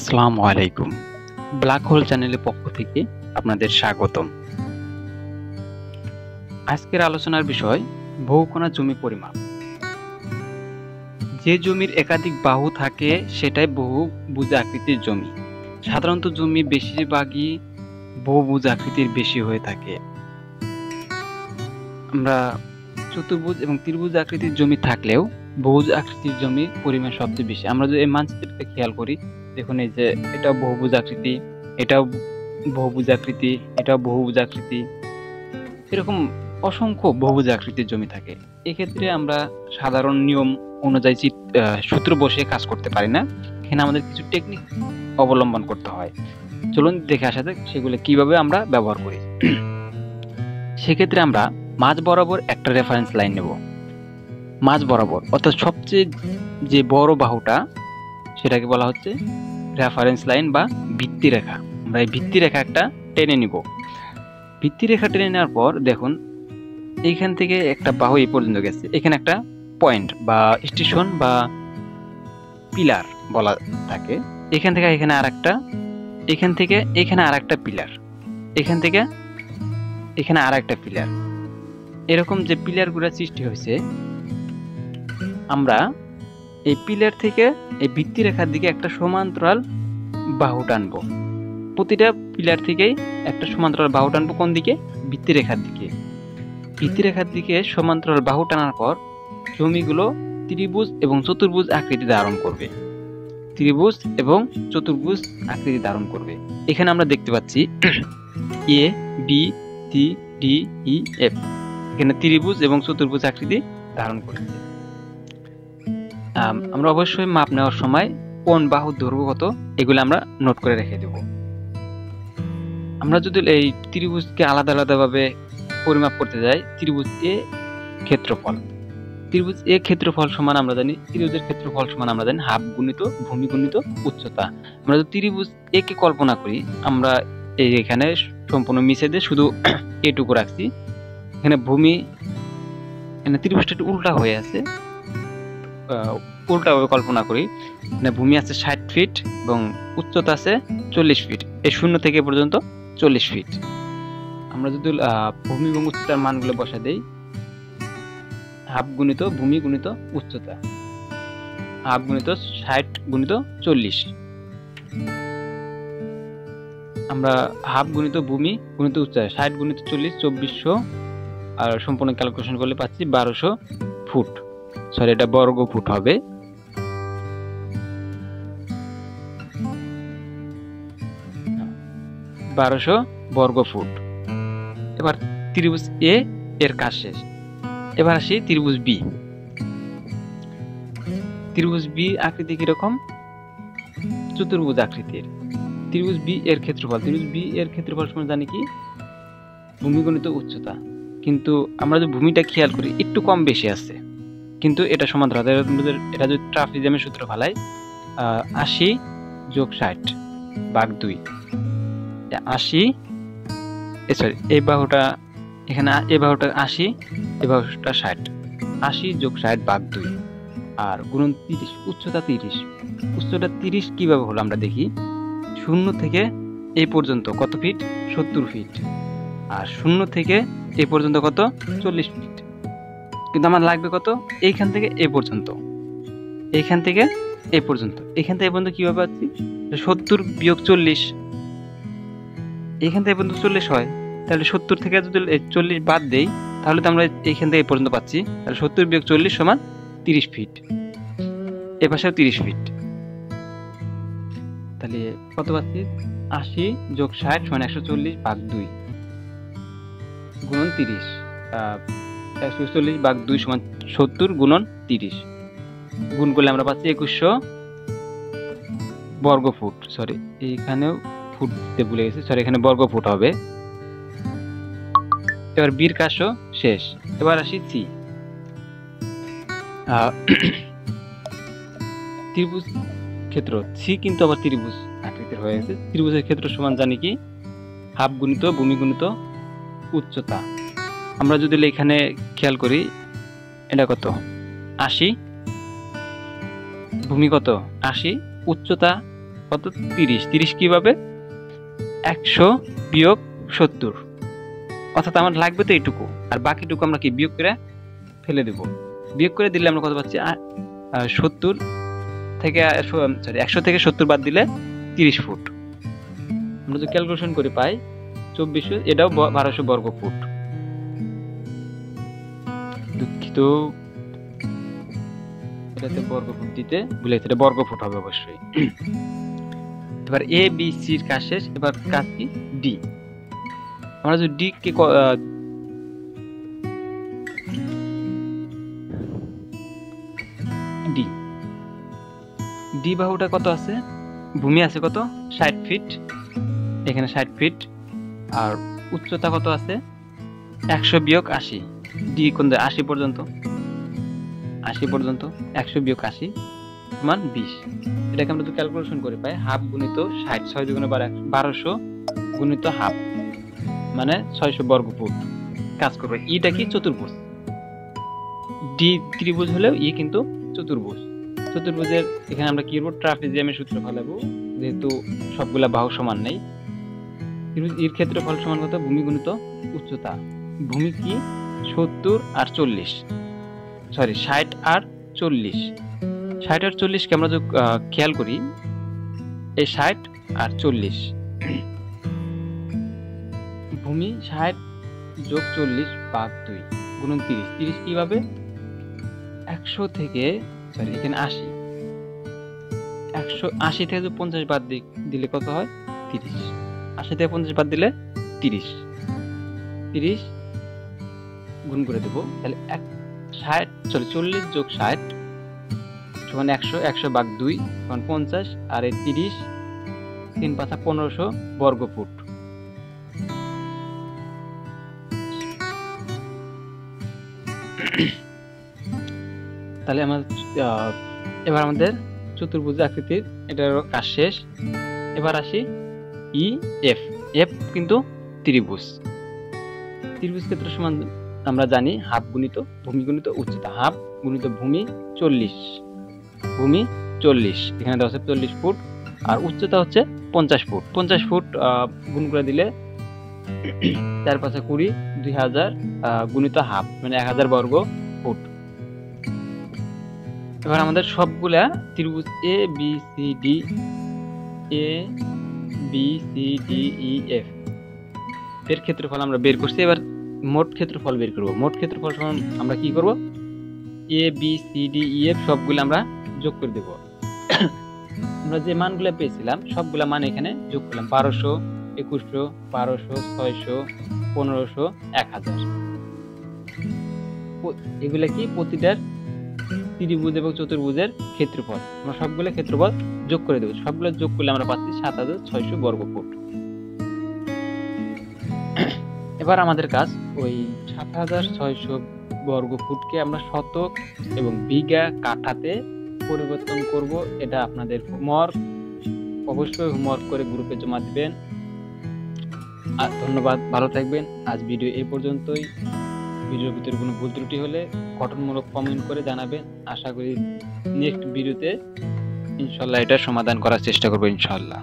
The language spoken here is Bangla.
আসসালামু আলাইকুম। ব্ল্যাক হোল চ্যানেলের পক্ষ থেকে আপনাদের স্বাগতম। আজকের আলোচনার বিষয় বহুকোণা জমি পরিমাপ। যে জমির একাধিক বাহু থাকে সেটাই বহুভুজ আকৃতির জমি। সাধারণত জমি বেশিরভাগই বহুভুজ আকৃতির বেশি হয়ে থাকে। আমরা চতুর্ভুজ এবং ত্রিভুজ আকৃতির জমি থাকলেও বহুভুজ আকৃতির জমির পরিমাণ সবচেয়ে বেশি। আমরা যদি এই মানচিত্রটা খেয়াল করি, দেখুন এই যে এটাও বহুভুজ আকৃতি, এটাও বহুভুজ আকৃতি, এটাও বহুভুজ আকৃতি, এরকম অসংখ্য বহুভুজ আকৃতির জমি থাকে। এক্ষেত্রে আমরা সাধারণ নিয়ম অনুযায়ী সূত্র বসে কাজ করতে পারি না। এখানে আমাদের কিছু টেকনিক অবলম্বন করতে হয়। চলুন দেখে আসা যাক সেগুলো কিভাবে আমরা ব্যবহার করি। সেক্ষেত্রে আমরা মাঝ বরাবর একটা রেফারেন্স লাইন নেব। মাঝ বরাবর অর্থাৎ সবচেয়ে যে বড় বাহুটা সেটাকে বলা হচ্ছে রেফারেন্স লাইন বা ভিত্তি রেখা। আমরা এই ভিত্তি রেখা একটা টেনে নিব। ভিত্তি রেখা টেনে নেওয়ার পর দেখুন এইখান থেকে একটা বাহু এই পর্যন্ত গেছে। এখানে একটা পয়েন্ট বা স্টেশন বা পিলার বলা থাকে। এখান থেকে এখানে আরেকটা, এখান থেকে এখানে আরেকটা পিলার, এখান থেকে এখানে আরেকটা পিলার, এরকম যে পিলারগুলো সৃষ্টি হয়েছে, আমরা এই পিলার থেকে এই ভিত্তি রেখার দিকে একটা সমান্তরাল বাহু টানবো। প্রতিটা পিলার থেকেই একটা সমান্তরাল বাহু টানবো। কোন দিকে? ভিত্তি রেখার দিকে। ভিত্তি রেখার দিকে সমান্তরাল বাহু টানার পর জমিগুলো ত্রিভুজ এবং চতুর্ভুজ আকৃতি ধারণ করবে। ত্রিভুজ এবং চতুর্ভুজ আকৃতি ধারণ করবে। এখানে আমরা দেখতে পাচ্ছি A B C D E F, এখানে ত্রিভুজ এবং চতুর্ভুজ আকৃতি ধারণ করেছে। আমরা অবশ্যই মাপ নেওয়ার সময় কোন বাহুর দৈর্ঘ্য কত এগুলো আমরা নোট করে রেখে দেব। আমরা যদি এই ত্রিভুজকে আলাদা আলাদাভাবে পরিমাপ করতে যাই, ত্রিভুজ এ ক্ষেত্রফল, ত্রিভুজ এ ক্ষেত্রফল সমান আমরা জানি, ত্রিভুজের ক্ষেত্রফল সমান আমরা জানি হাফ গুণিত ভূমি গুণিত উচ্চতা। আমরা যদি ত্রিভুজ এ কে কল্পনা করি, আমরা এখানে সম্পূর্ণ মিশে দিয়ে শুধু এটুকু রাখছি। এখানে ভূমি, এখানে ত্রিভুজটা একটু উল্টা হয়ে আছে, উল্টাভাবে কল্পনা করি। মানে ভূমি আছে 60 ফিট এবং উচ্চতা আছে 40 ফিট। এই শূন্য থেকে পর্যন্ত 40 ফিট। আমরা যদি ভূমি এবং উচ্চতার মানগুলো বসা দেই, হাফ গুণিত ভূমি গুণিত উচ্চতা, হাফ গুণিত 60 গুণিত 40। আমরা হাফ গুণিত ভূমি গুণিত উচ্চতা 60 গুণিত 40 2400, আর সম্পূর্ণ ক্যালকুলেশন করলে পাচ্ছি 1200 ফুট। সরি, এটা বর্গ ফুট হবে। বারোশো বর্গ ফুট। এবার ত্রিভুজ এ এর কাজ শেষ। এবার আসি ত্রিভুজ বি। ত্রিভুজ বি আকৃতি কিরকম? চতুর্ভুজ আকৃতির। ত্রিভুজ বি এর ক্ষেত্রফল, ত্রিভুজ বি এর ক্ষেত্রফল সমান জানি কি? ভূমি গুণিত উচ্চতা। কিন্তু আমরা যদি ভূমিটা খেয়াল করি একটু কম বেশি আছে, কিন্তু এটা সমান্তরাল। এটা যদি ট্রাপিজিয়ামের সূত্র ফেলাই, 80 যোগ 60 ভাগ 2, 80, সরি এই বাহুটা এখানে, এই বাহুটা 80, এই বাহুটা 60, 80 যোগ 60 ভাগ 2 আর গুণন 30, উচ্চতা 30। উচ্চতা 30 কিভাবে হলো আমরা দেখি। শূন্য থেকে এই পর্যন্ত কত ফিট? 70 ফিট। আর শূন্য থেকে এই পর্যন্ত কত? 40 ফিট। কিন্তু আমার লাগবে কত? এইখান থেকে এই পর্যন্ত, এইখান থেকে এই পর্যন্ত, এইখান থেকে এই পর্যন্ত কিভাবে পাচ্ছি? 70 বিয়োগ 40, এইখান থেকে পর্যন্ত 40 হয়। তাহলে 70 থেকে যদি 40 বাদ দেই, তাহলে তো আমরা এইখান থেকে এই পর্যন্ত পাচ্ছি। তাহলে 70 বিয়োগ 40 সমান 30 ফিট। এ পাশেও 30 ফিট। তাহলে কত পাচ্ছি? 80 যোগ 60 সমান 140 ভাগ 2 গুণন 30। 140 ভাগ 2 সমান 70 গুণন 30। গুণ করলে আমরা পাচ্ছি 2100 বর্গ ফুট। সরি, এইখানেও ফুট দিতে ভুলে গেছি, সরি এখানে বর্গ ফুট হবে। এবার বির কাজও শেষ। এবার আসি সি। ত্রিভুজ ক্ষেত্র সি কিন্তু আবার ত্রিভুজ আকৃতির হয়ে গেছে। ত্রিভুজের ক্ষেত্র সমান জানি কি? হাফ গুণিত ভূমি গুণিত উচ্চতা। আমরা যদি এখানে খেয়াল করি, এটা কত? 80, ভূমি কত? 80, উচ্চতা কত 30 30 কিভাবে 100 বিয়োগ 70, অর্থাৎ আমার লাগবে তো এইটুকু, আর বাকিটুকু আমরা কি বিয়োগ করে ফেলে দেব। বিয়োগ করে দিলে আমরা কত পাচ্ছি 70 থেকে 100 থেকে 70 বাদ দিলে 30 ফুট। আমরা যদি ক্যালকুলেশন করে পাই 2400, এটাও 1200 বর্গ ফুট। দুঃখিত, এটাতে বর্গ ফুট দিতে ভুলে গেছি, এটা বর্গ ফুট হবে অবশ্যই। এবার এ বি সির কাজ শেষ, এবার কাজ কি ডি। আমরা যদি ডি কে ডি ডি বাহুটা কত আছে, ভূমি আছে কত 60 ফিট, এখানে 60 ফিট, আর উচ্চতা কত আছে 100 বিয়োগ 80, ডি কোন 80 পর্যন্ত, 80 পর্যন্ত 100 বিয়োগ 80 সমান 20। এটাকে আমরা যদি ক্যালকুলেশন করে পাই হাফ গুণিত 60, 6 দুগুণে 1200 গুণিত হাফ মানে 600 বর্গ ফুট। কাজ করবে ইটা কি চতুর্ভুজ, ডি ত্রিভুজ হলেও ই কিন্তু চতুর্ভুজ। চতুর্ভুজের এখানে আমরা কি করব, ট্রাপিজিয়ামের সূত্র ফেলাবো, যেহেতু সবগুলা বাহু সমান নেই। ত্রিভুজ এর ক্ষেত্রফল সমান কত, ভূমি গুণিত উচ্চতা। ভূমি কি 70 আর 40, সরি 60 আর 40, 60 আর 40 কে আমরা যদি খেয়াল করি, এই 60 আর 40, ভূমি 60 যোগ 40 ভাগ 2 গুণন 30, 30 কিভাবে 100 থেকে, সরি এখানে 80, 180 থেকে যদি 50 বাদ দিলে কত হয় 30, 80 থেকে 50 বাদ দিলে 30, 30 গুণ করে দেব, তাহলে 40 যোগ 60 সমান 100, 100 ভাগ 2 সমান 50, আর এই 30 3 5 1500 বর্গ ফুট। তাহলে এবার আমাদের চতুর্ভুজ আকৃতির এটার কাজ শেষ। এবার আসি ই এফ। এফ কিন্তু ত্রিভুজ, ত্রিভুজ ক্ষেত্র সমান আমরা জানি হাফ গুণিত ভূমি গুণিত উচ্চতা, হাফ গুণিত ভূমি 40, ভূমি 40, এখানে দেওয়া আছে 40 ফুট, আর উচ্চতা হচ্ছে 50 ফুট। 50 ফুট গুণ করে দিলে 4 5 20, 2000 গুণিত হাফ মানে 1000 বর্গ ফুট। এবার আমাদের সবগুলা ত্রিভুজ A B C D, A B C D E F এর ক্ষেত্রফল আমরা বের করছি। এবার মোট ক্ষেত্রফল বের করব। মোট ক্ষেত্রফল সমান আমরা কি করব, A B C D E F সবগুলো আমরা যোগ করে দেব। আমরা যে মানগুলো পেয়েছিলাম সবগুলা মান এখানে যোগ করলাম, 1200, 2100, 1200, 600, 1500, 1000। এগুলা কি প্রতিটার ত্রিভুজ এবং চতুর্ভুজের ক্ষেত্রফল, আমরা সবগুলো ক্ষেত্রফল যোগ করে দেব। সবগুলো যোগ করলে আমরা পাচ্ছি 7600 বর্গ ফুট। এবার আমাদের কাজ ওই 7600 বর্গ ফুটকে আমরা শতক এবং বিঘা কাঠাতে পরিবর্তন করব। এটা আপনাদের হোমওয়ার্ক, অবশ্যই হোমওয়ার্ক করে গ্রুপে জমা দিবেন। আর ধন্যবাদ, ভালো থাকবেন। আজ ভিডিও এই পর্যন্তই। ভিডিওর ভিতরে কোনো ভুল ত্রুটি হলে গঠনমূলক কমেন্ট করে জানাবেন। আশা করি নেক্সট ভিডিওতে ইনশাআল্লাহ এটা সমাধান করার চেষ্টা করব ইনশাআল্লাহ।